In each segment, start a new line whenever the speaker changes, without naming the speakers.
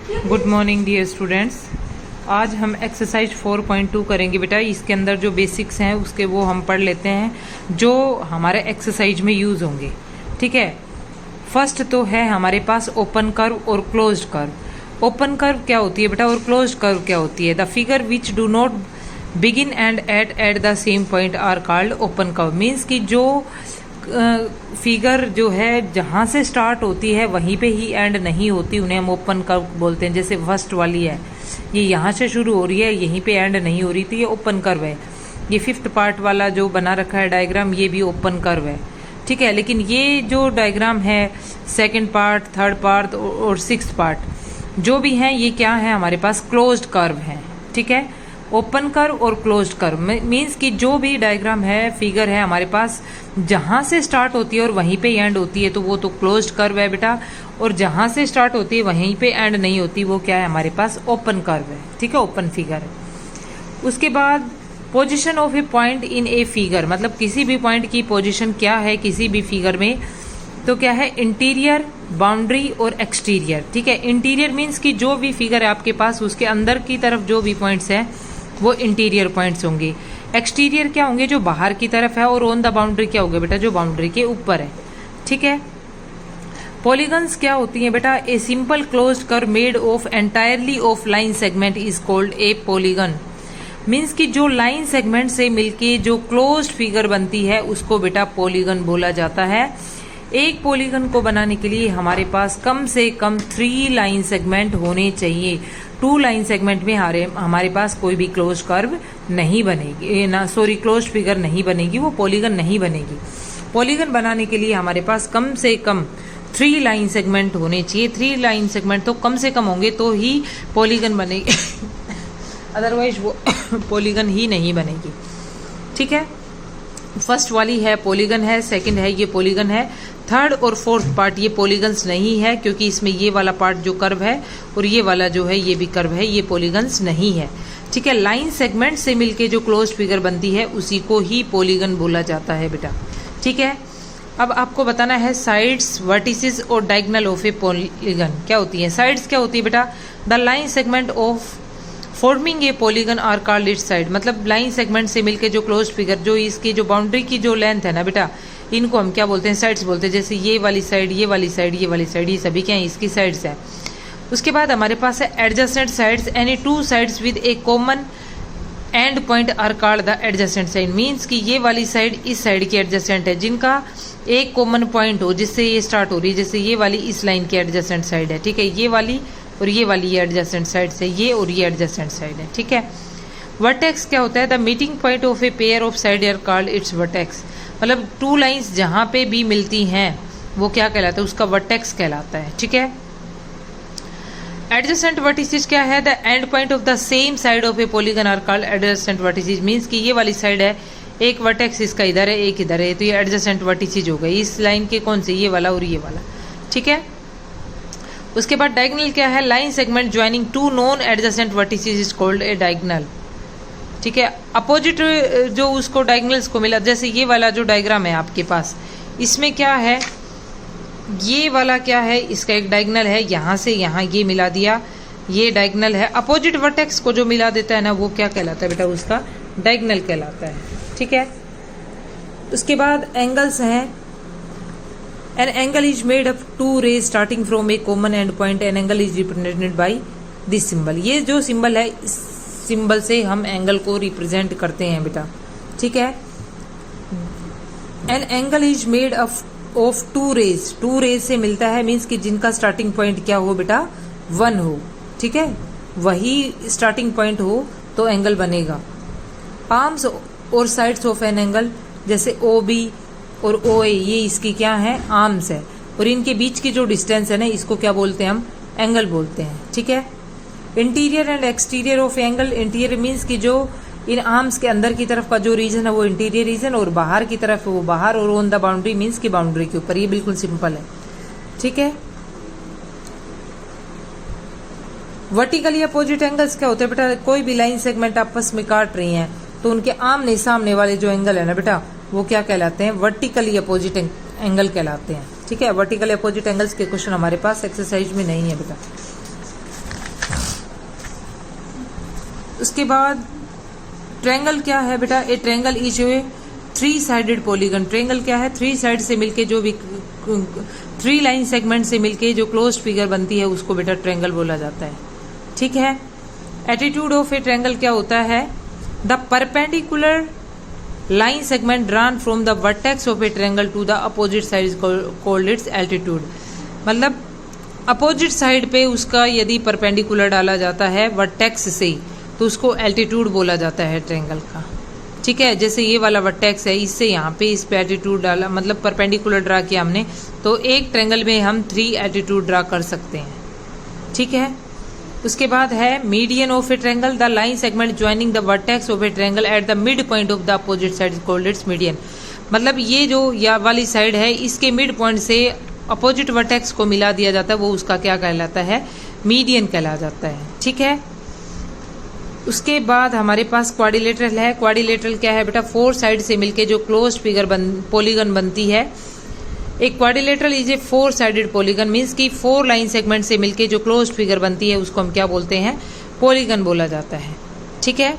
Good morning dear students. आज हम exercise 4.2 करेंगे बेटा। इसके अंदर जो बेसिक्स हैं उसके वो हम पढ़ लेते हैं जो हमारे एक्सरसाइज में यूज़ होंगे। ठीक है, फर्स्ट तो है हमारे पास ओपन कर्व और क्लोज्ड कर्व। ओपन कर्व क्या होती है बेटा और क्लोज्ड कर्व क्या होती है? The figure which do not begin and at the same point are called open curve. Means कि जो फिगर जो है जहाँ से स्टार्ट होती है वहीं पे ही एंड नहीं होती, उन्हें हम ओपन कर्व बोलते हैं। जैसे फर्स्ट वाली है, ये यहाँ से शुरू हो रही है, यहीं पे एंड नहीं हो रही थी, ये ओपन कर्व है। ये फिफ्थ पार्ट वाला जो बना रखा है डायग्राम, ये भी ओपन कर्व है। ठीक है, लेकिन ये जो डायग्राम है सेकेंड पार्ट, थर्ड पार्ट और सिक्स्थ पार्ट जो भी हैं, ये क्या है हमारे पास क्लोज्ड कर्व है। ठीक है, ओपन कर्व और क्लोज्ड कर्व मीन्स कि जो भी डायग्राम है, फिगर है हमारे पास, जहां से स्टार्ट होती है और वहीं पे एंड होती है तो वो तो क्लोज्ड कर्व है बेटा, और जहां से स्टार्ट होती है वहीं पे एंड नहीं होती वो क्या है हमारे पास ओपन कर्व है। ठीक है, ओपन फिगर है। उसके बाद position of A point in a figure, मतलब किसी भी पॉइंट की पोजीशन क्या है किसी भी फिगर में, तो क्या है इंटीरियर, बाउंड्री और एक्सटीरियर। ठीक है, इंटीरियर मीन्स कि जो भी फिगर है आपके पास उसके अंदर की तरफ जो भी पॉइंट्स हैं वो इंटीरियर पॉइंट्स होंगे। एक्सटीरियर क्या होंगे? जो बाहर की तरफ है। और ऑन द बाउंड्री क्या होगा बेटा? जो बाउंड्री के ऊपर है। ठीक है, पॉलीगन्स क्या होती हैं बेटा? A simple closed curve made of entirely of line segment is called a polygon. Means कि जो लाइन सेगमेंट से मिलके जो क्लोज्ड फिगर बनती है उसको बेटा पॉलीगन बोला जाता है। एक पॉलीगन को बनाने के लिए हमारे पास कम से कम 3 लाइन सेगमेंट होने चाहिए। 2 लाइन सेगमेंट में हमारे पास कोई भी क्लोज कर्व नहीं बनेगी ना, सॉरी क्लोज फिगर नहीं बनेगी, वो पॉलीगन नहीं बनेगी। पॉलीगन बनाने के लिए हमारे पास कम से कम 3 लाइन सेगमेंट होने चाहिए। 3 लाइन सेगमेंट तो कम से कम होंगे तो ही पॉलीगन बनेगी अदरवाइज वो पॉलीगन ही नहीं बनेगी। ठीक है, फर्स्ट वाली है पॉलीगन है, सेकंड है ये पॉलीगन है, थर्ड और फोर्थ पार्ट ये पॉलीगन्स नहीं है क्योंकि इसमें ये वाला पार्ट जो कर्व है और ये वाला जो है ये भी कर्व है, ये पॉलीगन्स नहीं है। ठीक है, लाइन सेगमेंट से मिलके जो क्लोज फिगर बनती है उसी को ही पॉलीगन बोला जाता है बेटा। ठीक है, अब आपको बताना है साइड्स, वर्टिसेस और डायगोनल ऑफ ए पॉलीगन क्या होती है। साइड्स क्या होती है बेटा? The line segment of forming a polygon are called its side. मतलब लाइन सेगमेंट से मिलके जो क्लोज फिगर, जो इसकी जो बाउंड्री की जो लेंथ है ना बेटा, इनको हम क्या बोलते हैं? साइड्स बोलते हैं। जैसे ये वाली साइड, ये वाली साइड, ये वाली साइड, ये सभी क्या है? इसकी साइड्स है। उसके बाद हमारे पास है adjacent sides. Any 2 sides with a common end point are called the adjacent side. Means कि ये वाली साइड इस साइड की एडजेसेंट है, जिनका एक कॉमन पॉइंट हो जिससे ये स्टार्ट हो रही है। जैसे ये वाली इस लाइन की एडजेसेंट साइड है। ठीक है, ये वाली और ये वाली ये एडजेसेंट साइड से, ये और ये एडजेसेंट साइड है। ठीक है, वर्टेक्स क्या होता है? The meeting point of a pair of side are called its vertex. मतलब 2 लाइंस जहां पे भी मिलती हैं वो क्या कहलाता है? उसका वर्टेक्स कहलाता है। ठीक है, एडजेसेंट वर्टिसेस क्या है? The end point of the same side of a polygon are called adjacent vertices. Means कि ये वाली साइड है, एक वर्टेक्स इसका इधर है, एक इधर है, तो ये एडजेसेंट वर्टिसेस हो गई। इस लाइन के कौन से? ये वाला और ये वाला। ठीक है, उसके बाद डायगोनल क्या है? Line segment joining 2 non adjacent vertices is called a diagonal. ठीक है, अपोजिट जो उसको डायगोनल्स को मिला, जैसे ये वाला जो डायग्राम है आपके पास, इसमें क्या है? ये वाला क्या है? इसका एक डायगोनल है, यहाँ से यहाँ ये मिला दिया, ये डायगोनल है। अपोजिट वर्टेक्स को जो मिला देता है ना वो क्या कहलाता है बेटा? उसका डायगोनल कहलाता है। ठीक है, उसके बाद एंगल्स हैं। An angle is made up 2 rays starting from a common end point. An angle is represented by this symbol. ये जो सिंबल है, इस सिंबल से हम एंगल को रिप्रेजेंट करते हैं बेटा। ठीक है, an angle is made up of 2 rays. 2 rays से मिलता है, मीन्स कि जिनका स्टार्टिंग पॉइंट क्या हो बेटा? 1 हो। ठीक है, वही स्टार्टिंग पॉइंट हो तो एंगल बनेगा। आर्म्स और साइड्स ऑफ एन एंगल, जैसे ओ बी और ओ ए, ये इसकी क्या है? आर्म्स है, और इनके बीच की जो डिस्टेंस है ना, इसको क्या बोलते हैं? हम एंगल बोलते हैं। ठीक है, interior and exterior of angle. Interior means कि जो इन आर्म्स के अंदर की तरफ का जो रीजन है वो इंटीरियर रीजन, और बाहर की तरफ वो बाहर, और ऑन द बाउंड्री मीन्स की बाउंड्री के ऊपर। ये बिल्कुल सिंपल है। ठीक है, वर्टिकली अपोजिट एंगल्स क्या होते हैं बेटा? कोई भी लाइन सेगमेंट आपस में काट रही हैं तो उनके आमने सामने वाले जो एंगल है ना बेटा, वो क्या कहलाते हैं? वर्टिकली अपोजिट एंगल कहलाते हैं। ठीक है, वर्टिकली अपोजिट एंगल्स के क्वेश्चन हमारे पास एक्सरसाइज में नहीं है बेटा। उसके बाद ट्रायंगल क्या है बेटा, ए triangle is a 3 sided polygon. Triangle क्या है, 3 साइड से मिलके जो भी 3 लाइन सेगमेंट से मिलके जो क्लोज्ड फिगर बनती है उसको बेटा ट्रायंगल बोला जाता है। ठीक है। एटीट्यूड ऑफ ए ट्रायंगल क्या होता है, the perpendicular line segment drawn from the vertex of a triangle to the opposite side is called its altitude. मतलब अपोजिट साइड पे उसका यदि परपेंडिकुलर डाला जाता है वर्टेक्स से तो उसको एल्टीट्यूड बोला जाता है ट्रायंगल का। ठीक है। जैसे ये वाला वर्टेक्स है, इससे यहाँ पे इस पे एल्टीट्यूड डाला, मतलब परपेंडिकुलर ड्रा किया हमने, तो एक ट्रायंगल में हम 3 एल्टीट्यूड ड्रा कर सकते हैं। ठीक है। उसके बाद है median of a triangle, the line segment joining the vertex of a triangle at the mid point of the opposite side is called it's median. मतलब ये जो या वाली साइड है इसके मिड पॉइंट से अपोजिट वर्टेक्स को मिला दिया जाता है, वो उसका क्या कहलाता है, मीडियन कहला जाता है। ठीक है। उसके बाद हमारे पास क्वाड्रिलेटरल है। क्वाड्रिलेटरल क्या है बेटा, 4 साइड से मिलके जो क्लोज्ड फिगर पॉलीगन बनती है। एक quadrilateral is a 4 sided polygon, means कि 4 लाइन सेगमेंट से मिलके जो क्लोज्ड फिगर बनती है उसको हम क्या बोलते हैं, पॉलीगन बोला जाता है। ठीक है।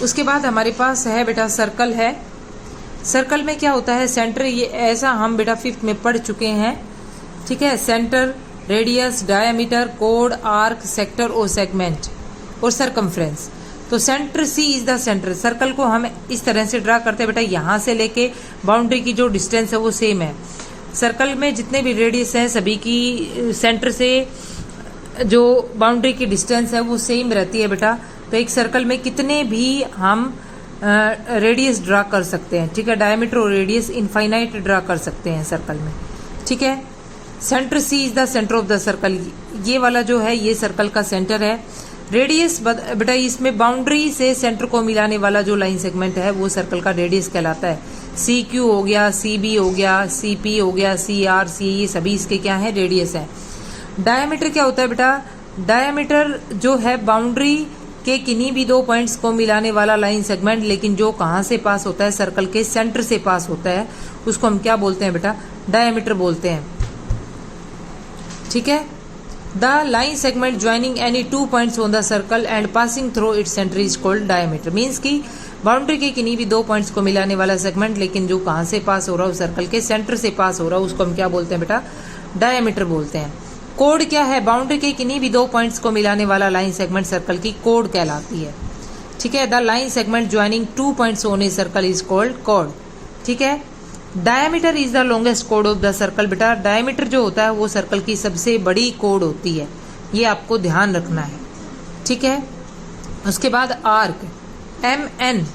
उसके बाद हमारे पास है बेटा सर्कल है। सर्कल में क्या होता है, सेंटर, ये ऐसा हम बेटा 5th में पढ़ चुके हैं। ठीक है। सेंटर, रेडियस, डायमीटर, कोड, आर्क, सेक्टर और सेगमेंट और सरकमफ्रेंस। तो centre C is the centre. Circle को हम इस तरह से ड्रा करते हैं बेटा, यहाँ से लेके बाउंड्री की जो डिस्टेंस है वो सेम है। सर्कल में जितने भी रेडियस हैं सभी की सेंटर से जो बाउंड्री की डिस्टेंस है वो सेम रहती है बेटा। तो एक सर्कल में कितने भी हम रेडियस ड्रा कर सकते हैं। ठीक है। डायमीटर और रेडियस इनफाइनाइट ड्रा कर सकते हैं सर्कल में। ठीक है। Centre C is the centre of the circle. ये वाला जो है ये सर्कल का सेंटर है। रेडियस बेटा इसमें बाउंड्री से सेंटर को मिलाने वाला जो लाइन सेगमेंट है वो सर्कल का रेडियस कहलाता है। सी क्यू हो गया, सी बी हो गया, सी पी हो गया, सी आर, सी, ये सभी इसके क्या है, रेडियस है। डायमीटर क्या होता है बेटा, डायमीटर जो है बाउंड्री के किन्हीं भी 2 पॉइंट्स को मिलाने वाला लाइन सेगमेंट, लेकिन जो कहाँ से पास होता है, सर्कल के सेंटर से पास होता है, उसको हम क्या बोलते हैं बेटा, डायमीटर बोलते हैं। ठीक है। The line segment joining any 2 points on the circle and passing through its centre is called diameter. Means की बाउंड्री के किन्हीं भी 2 पॉइंट्स को मिलाने वाला सेगमेंट, लेकिन जो कहाँ से पास हो रहा है, सर्कल के सेंटर से पास हो रहा है, उसको हम क्या बोलते हैं बेटा, डायमीटर बोलते हैं। कोड क्या है, बाउंड्री के किन्हीं भी 2 पॉइंट्स को मिलाने वाला लाइन सेगमेंट सर्कल की कोड कहलाती है। ठीक है। The line segment joining 2 points on a circle is called code. ठीक है। Diameter is the longest code of the circle. बेटा डायमीटर जो होता है वो सर्कल की सबसे बड़ी कोड होती है, ये आपको ध्यान रखना है। ठीक है। उसके बाद arc, M N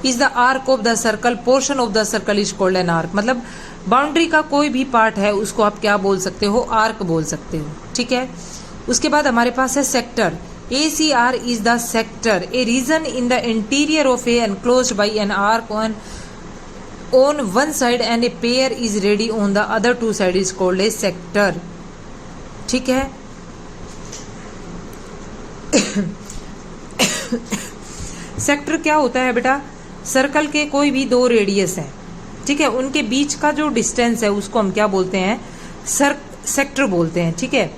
is the arc of the circle, portion of the circle is called an arc. मतलब बाउंड्री का कोई भी पार्ट है उसको आप क्या बोल सकते हो, आर्क बोल सकते हो। ठीक है। उसके बाद हमारे पास है sector, ACR is the sector, a region in the interior of a enclosed by an arc on one side and a pair is ready on the other 2 side is called a sector। ठीक है। Sector क्या होता है बेटा, circle के कोई भी 2 radius हैं, ठीक है, उनके बीच का जो डिस्टेंस है उसको हम क्या बोलते हैं, सेक्टर बोलते हैं। ठीक है।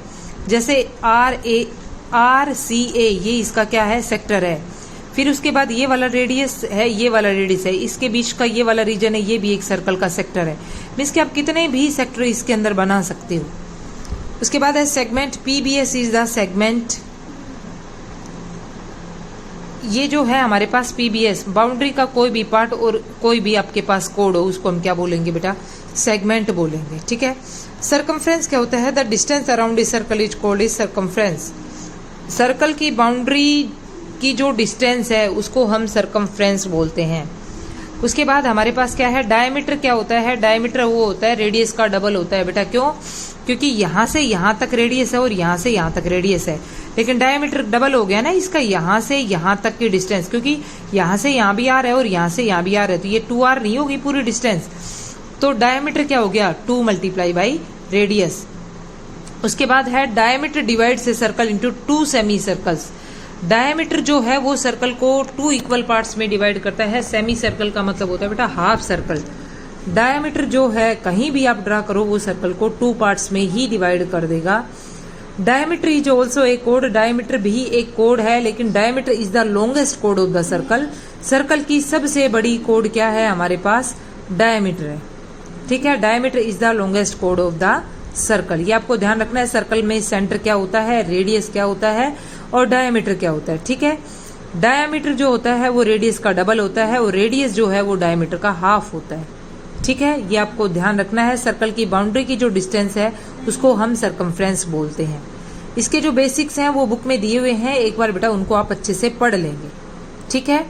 जैसे RCA ये इसका क्या है, सेक्टर है। फिर उसके बाद ये वाला रेडियस है, ये वाला रेडियस है, इसके बीच का ये वाला रीजन है, ये भी एक सर्कल का सेक्टर है। मीन्स कि आप कितने भी सेक्टर इसके अंदर बना सकते हो। उसके बाद है segment, PBS is the segment. ये जो है हमारे पास PBS, बाउंड्री का कोई भी पार्ट और कोई भी आपके पास कोड हो उसको हम क्या बोलेंगे बेटा, सेगमेंट बोलेंगे। ठीक है। सरकमफ्रेंस क्या होता है, the distance around a circle is called is circumference. Circle की बाउंड्री की जो डिस्टेंस है उसको हम सरकमफ्रेंस बोलते हैं। उसके बाद हमारे पास क्या है, डायमीटर क्या होता है, डायमीटर वो होता है रेडियस का डबल होता है बेटा। क्यों, क्योंकि यहाँ से यहाँ तक रेडियस है और यहाँ से यहाँ तक रेडियस है, लेकिन डायमीटर डबल हो गया ना इसका, यहाँ से यहाँ तक की डिस्टेंस, क्योंकि यहाँ से यहाँ भी आ रहा है और यहाँ से यहाँ भी आ रहा है, तो ये 2R नहीं होगी पूरी डिस्टेंस। तो डायमीटर क्या हो गया, 2 मल्टीप्लाई बाई रेडियस। उसके बाद है diameter divides a circle into 2 semi circles. Diameter जो है वो सर्कल को 2 इक्वल पार्ट्स में डिवाइड करता है। सेमी सर्कल का मतलब होता है बेटा हाफ सर्कल। डायमीटर जो है कहीं भी आप ड्रा करो वो सर्कल को 2 पार्ट्स में ही डिवाइड कर देगा। Diameter is also a code, diameter भी एक कोड है, लेकिन diameter is the longest code of the circle. Circle की सबसे बड़ी कोड क्या है हमारे पास, डायमीटर है। ठीक है, diameter is the longest code of the circle. ये आपको ध्यान रखना है, सर्कल में सेंटर क्या होता है, रेडियस क्या होता है और डायमीटर क्या होता है। ठीक है, डायमीटर जो होता है वो रेडियस का डबल होता है और रेडियस जो है वो डायमीटर का हाफ होता है। ठीक है, ये आपको ध्यान रखना है। सर्कल की बाउंड्री की जो डिस्टेंस है उसको हम सरकमफ्रेंस बोलते हैं। इसके जो बेसिक्स हैं वो बुक में दिए हुए हैं, एक बार बेटा उनको आप अच्छे से पढ़ लेंगे। ठीक है।